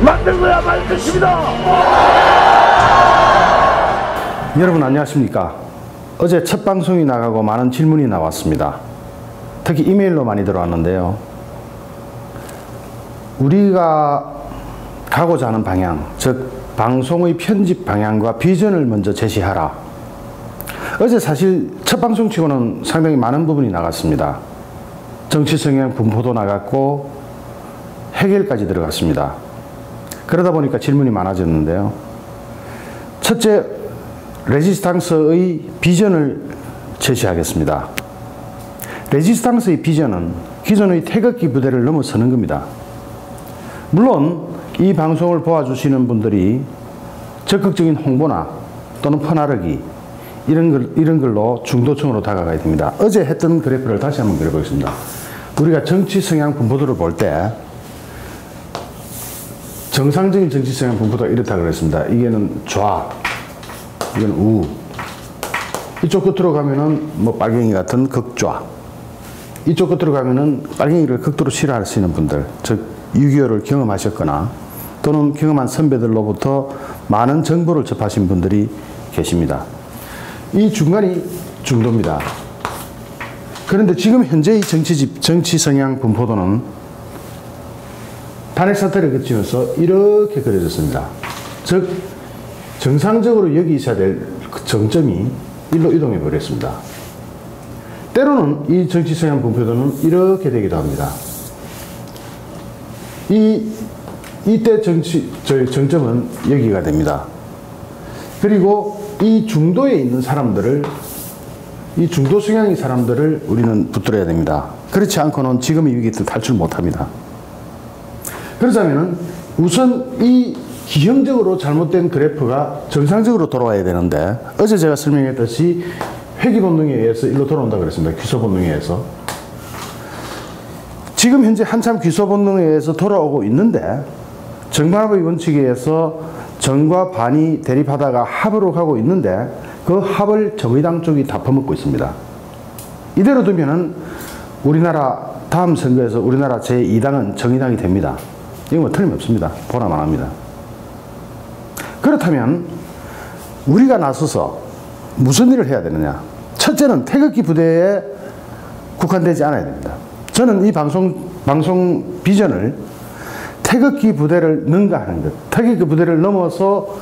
만든 거야 말 것입니다. 여러분 안녕하십니까. 어제 첫 방송이 나가고 많은 질문이 나왔습니다. 특히 이메일로 많이 들어왔는데요. 우리가 가고자 하는 방향, 즉 방송의 편집 방향과 비전을 먼저 제시하라. 어제 사실 첫 방송치고는 상당히 많은 부분이 나갔습니다. 정치 성향 분포도 나갔고 해결까지 들어갔습니다. 그러다 보니까 질문이 많아졌는데요. 첫째, 레지스탕스의 비전을 제시하겠습니다. 레지스탕스의 비전은 기존의 태극기 부대를 넘어서는 겁니다. 물론 이 방송을 보아주시는 분들이 적극적인 홍보나 또는 퍼나르기 이런 걸로 중도층으로 다가가야 됩니다. 어제 했던 그래프를 다시 한번 그려보겠습니다. 우리가 정치 성향 분포도를 볼 때 정상적인 정치 성향 분포도가 이렇다고 그랬습니다. 이게는 좌, 이건 우. 이쪽 끝으로 가면은 뭐 빨갱이 같은 극좌. 이쪽 끝으로 가면은 빨갱이를 극도로 싫어하시는 분들, 즉 6.25를 경험하셨거나 또는 경험한 선배들로부터 많은 정보를 접하신 분들이 계십니다. 이 중간이 중도입니다. 그런데 지금 현재의 정치 성향 분포도는 탄핵 사태를 거치면서 이렇게 그려졌습니다. 즉 정상적으로 여기 있어야 될 그 정점이 일로 이동해 버렸습니다. 때로는 이 정치 성향 분포도는 이렇게 되기도 합니다. 이때 정점은 여기가 됩니다. 그리고 이 중도에 있는 사람들을, 이 중도 성향의 사람들을 우리는 붙들어야 됩니다. 그렇지 않고는 지금의 위기에서 탈출 못합니다. 그러자면은 우선 이 기형적으로 잘못된 그래프가 정상적으로 돌아와야 되는데, 어제 제가 설명했듯이 회귀 본능에 의해서 일로 돌아온다고 그랬습니다. 귀소 본능에 의해서. 지금 현재 한참 귀소 본능에 의해서 돌아오고 있는데, 정반합의 원칙에 의해서 정과 반이 대립하다가 합으로 가고 있는데, 그 합을 정의당 쪽이 다 퍼먹고 있습니다. 이대로 두면은 우리나라 다음 선거에서 우리나라 제2당은 정의당이 됩니다. 이건 뭐 틀림없습니다. 보나만 합니다. 그렇다면 우리가 나서서 무슨 일을 해야 되느냐? 첫째는 태극기 부대에 국한되지 않아야 됩니다. 저는 이 방송 비전을 태극기 부대를 능가하는 것, 태극기 부대를 넘어서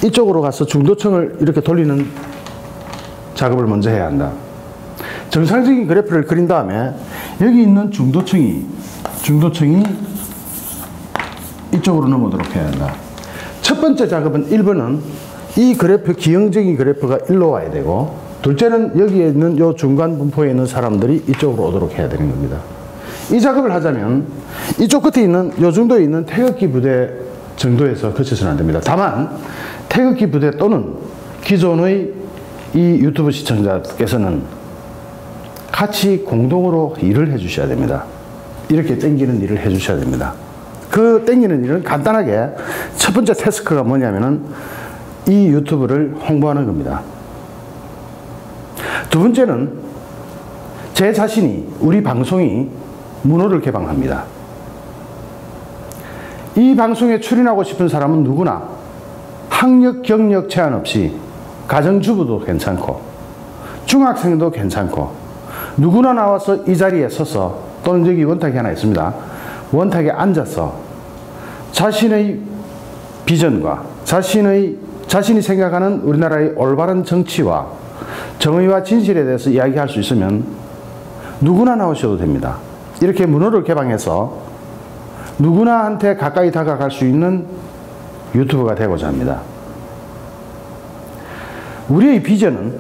이쪽으로 가서 중도층을 이렇게 돌리는 작업을 먼저 해야 한다. 정상적인 그래프를 그린 다음에 여기 있는 중도층이 이쪽으로 넘어오도록 해야 한다. 첫 번째 작업은 1번은 이 그래프, 기형적인 그래프가 일로 와야 되고, 둘째는 여기에 있는 요 중간 분포에 있는 사람들이 이쪽으로 오도록 해야 되는 겁니다. 이 작업을 하자면 이쪽 끝에 있는 요 정도에 있는 태극기 부대 정도에서 거쳐서는 안 됩니다. 다만 태극기 부대 또는 기존의 이 유튜브 시청자께서는 같이 공동으로 일을 해 주셔야 됩니다. 이렇게 땡기는 일을 해 주셔야 됩니다. 그 땡기는 일은 간단하게 첫 번째 태스크가 뭐냐면은 이 유튜브를 홍보하는 겁니다. 두 번째는 제 자신이, 우리 방송이 문호를 개방합니다. 이 방송에 출연하고 싶은 사람은 누구나 학력, 경력 제한 없이 가정주부도 괜찮고 중학생도 괜찮고 누구나 나와서 이 자리에 서서, 또는 여기 원탁이 하나 있습니다. 원탁에 앉아서 자신의 비전과 자신이 생각하는 우리나라의 올바른 정치와 정의와 진실에 대해서 이야기할 수 있으면 누구나 나오셔도 됩니다. 이렇게 문호를 개방해서 누구나한테 가까이 다가갈 수 있는 유튜브가 되고자 합니다. 우리의 비전은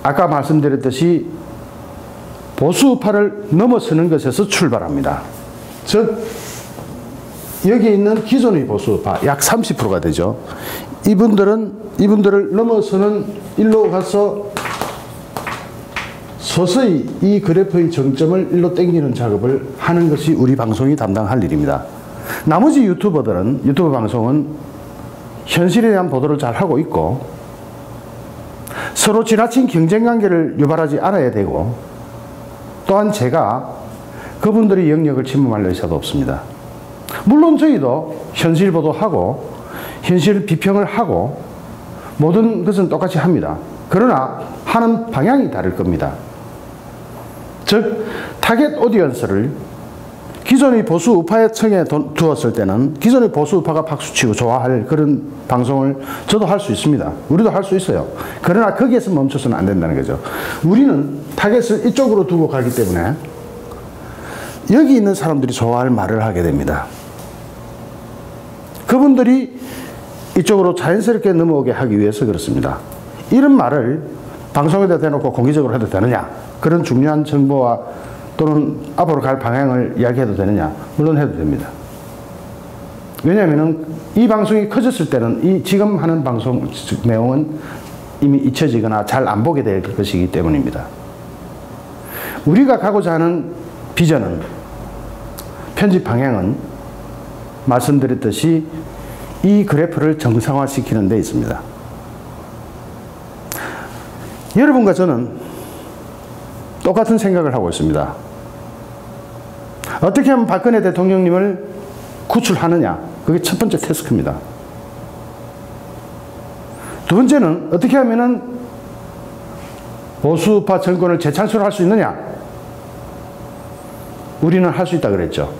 아까 말씀드렸듯이 보수파를 넘어서는 것에서 출발합니다. 즉 여기 있는 기존의 보수파 약 30%가 되죠. 이분들을 넘어서는 일로 가서 서서히 이 그래프의 정점을 일로 당기는 작업을 하는 것이 우리 방송이 담당할 일입니다. 나머지 유튜브 방송은 현실에 대한 보도를 잘 하고 있고 서로 지나친 경쟁관계를 유발하지 않아야 되고, 또한 제가 그분들의 영역을 침범할 의사도 없습니다. 물론 저희도 현실 보도하고 현실 비평을 하고 모든 것은 똑같이 합니다. 그러나 하는 방향이 다를 겁니다. 즉 타겟 오디언스를 기존의 보수 우파의 청에 두었을 때는 기존의 보수 우파가 박수치고 좋아할 그런 방송을 저도 할 수 있습니다. 우리도 할 수 있어요. 그러나 거기에서 멈춰서는 안 된다는 거죠. 우리는 타겟을 이쪽으로 두고 가기 때문에 여기 있는 사람들이 좋아할 말을 하게 됩니다. 그분들이 이쪽으로 자연스럽게 넘어오게 하기 위해서 그렇습니다. 이런 말을 방송에다 대놓고 공개적으로 해도 되느냐? 그런 중요한 정보와 또는 앞으로 갈 방향을 이야기해도 되느냐? 물론 해도 됩니다. 왜냐하면 이 방송이 커졌을 때는 이 지금 하는 방송 내용은 이미 잊혀지거나 잘 안 보게 될 것이기 때문입니다. 우리가 가고자 하는 비전은, 편집 방향은 말씀드렸듯이 이 그래프를 정상화시키는 데 있습니다. 여러분과 저는 똑같은 생각을 하고 있습니다. 어떻게 하면 박근혜 대통령님을 구출하느냐, 그게 첫 번째 태스크입니다. 두 번째는 어떻게 하면은 보수파 정권을 재창출할 수 있느냐, 우리는 할 수 있다 그랬죠.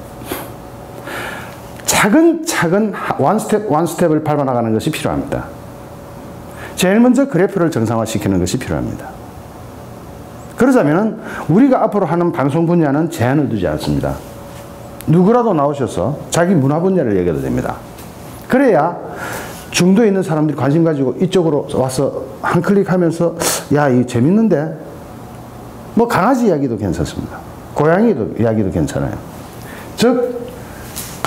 차근차근 원스텝을 밟아나가는 것이 필요합니다. 제일 먼저 그래프를 정상화시키는 것이 필요합니다. 그러자면 우리가 앞으로 하는 방송 분야는 제한을 두지 않습니다. 누구라도 나오셔서 자기 문화 분야를 얘기해도 됩니다. 그래야 중도에 있는 사람들이 관심 가지고 이쪽으로 와서 한 클릭하면서 야, 이거 재밌는데? 뭐 강아지 이야기도 괜찮습니다. 고양이 이야기도 괜찮아요. 즉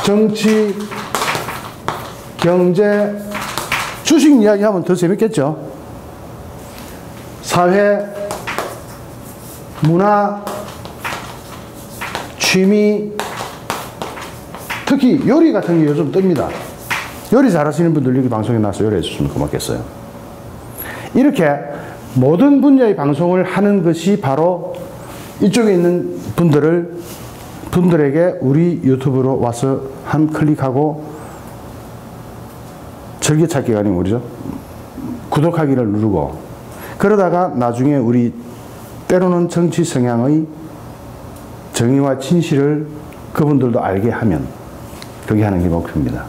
정치, 경제, 주식 이야기하면 더 재밌겠죠. 사회, 문화, 취미, 특히 요리 같은 게 요즘 뜹니다. 요리 잘하시는 분들 여기 방송에 나와서 요리해 주시면 고맙겠어요. 이렇게 모든 분야의 방송을 하는 것이 바로 이쪽에 있는 분들에게 우리 유튜브로 와서 한 클릭하고 즐겨찾기가 아니고 뭐죠? 구독하기를 누르고 그러다가 나중에 우리 때로는 정치 성향의 정의와 진실을 그분들도 알게 하면 그렇게 하는 게 목표입니다.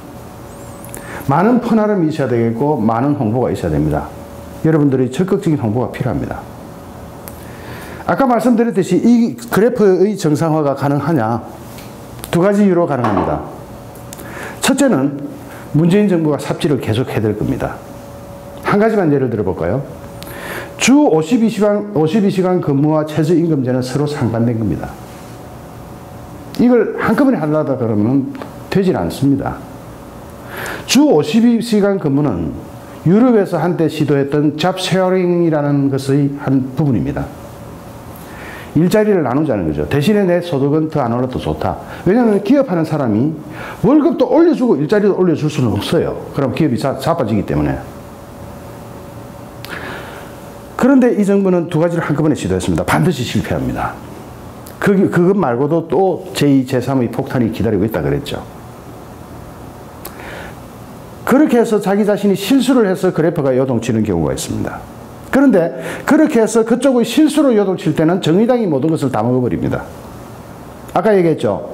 많은 퍼나름이 있어야 되겠고 많은 홍보가 있어야 됩니다. 여러분들의 적극적인 홍보가 필요합니다. 아까 말씀드렸듯이 이 그래프의 정상화가 가능하냐? 두 가지 이유로 가능합니다. 첫째는 문재인 정부가 삽질을 계속 해야 될 겁니다. 한 가지만 예를 들어볼까요? 주 52시간 근무와 최저임금제는 서로 상반된 겁니다. 이걸 한꺼번에 하려다 그러면 되질 않습니다. 주 52시간 근무는 유럽에서 한때 시도했던 잡 쉐어링이라는 것의 한 부분입니다. 일자리를 나누자는 거죠. 대신에 내 소득은 더 안 올라도 좋다. 왜냐하면 기업하는 사람이 월급도 올려주고 일자리도 올려줄 수는 없어요. 그럼 기업이 자빠지기 때문에. 그런데 이 정부는 두 가지를 한꺼번에 시도했습니다. 반드시 실패합니다. 그것 말고도 또 제2, 제3의 폭탄이 기다리고 있다 그랬죠. 그렇게 해서 자기 자신이 실수를 해서 그래프가 요동치는 경우가 있습니다. 그런데 그렇게 해서 그쪽의 실수로 요동칠 때는 정의당이 모든 것을 다 먹어버립니다. 아까 얘기했죠.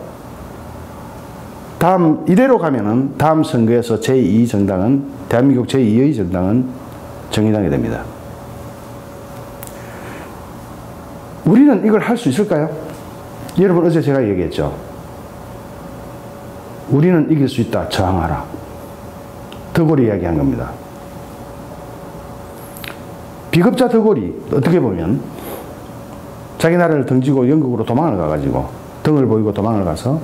이대로 가면은 다음 선거에서 제2 정당은, 대한민국 제2의 정당은 정의당이 됩니다. 우리는 이걸 할 수 있을까요? 여러분, 어제 제가 얘기했죠. 우리는 이길 수 있다. 저항하라. 더골이 이야기한 겁니다. 비겁자 더골이 어떻게 보면 자기 나라를 등지고 영국으로 도망을 가가지고 등을 보이고 도망을 가서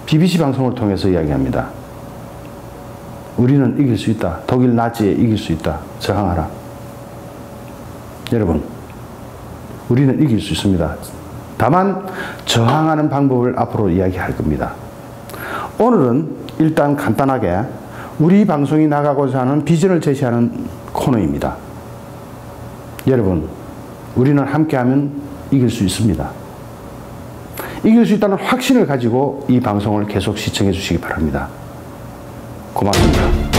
BBC 방송을 통해서 이야기합니다. 우리는 이길 수 있다. 독일 나치에 이길 수 있다. 저항하라. 여러분, 우리는 이길 수 있습니다. 다만 저항하는 방법을 앞으로 이야기할 겁니다. 오늘은 일단 간단하게 우리 방송이 나가고자 하는 비전을 제시하는 코너입니다. 여러분, 우리는 함께하면 이길 수 있습니다. 이길 수 있다는 확신을 가지고 이 방송을 계속 시청해 주시기 바랍니다. 고맙습니다.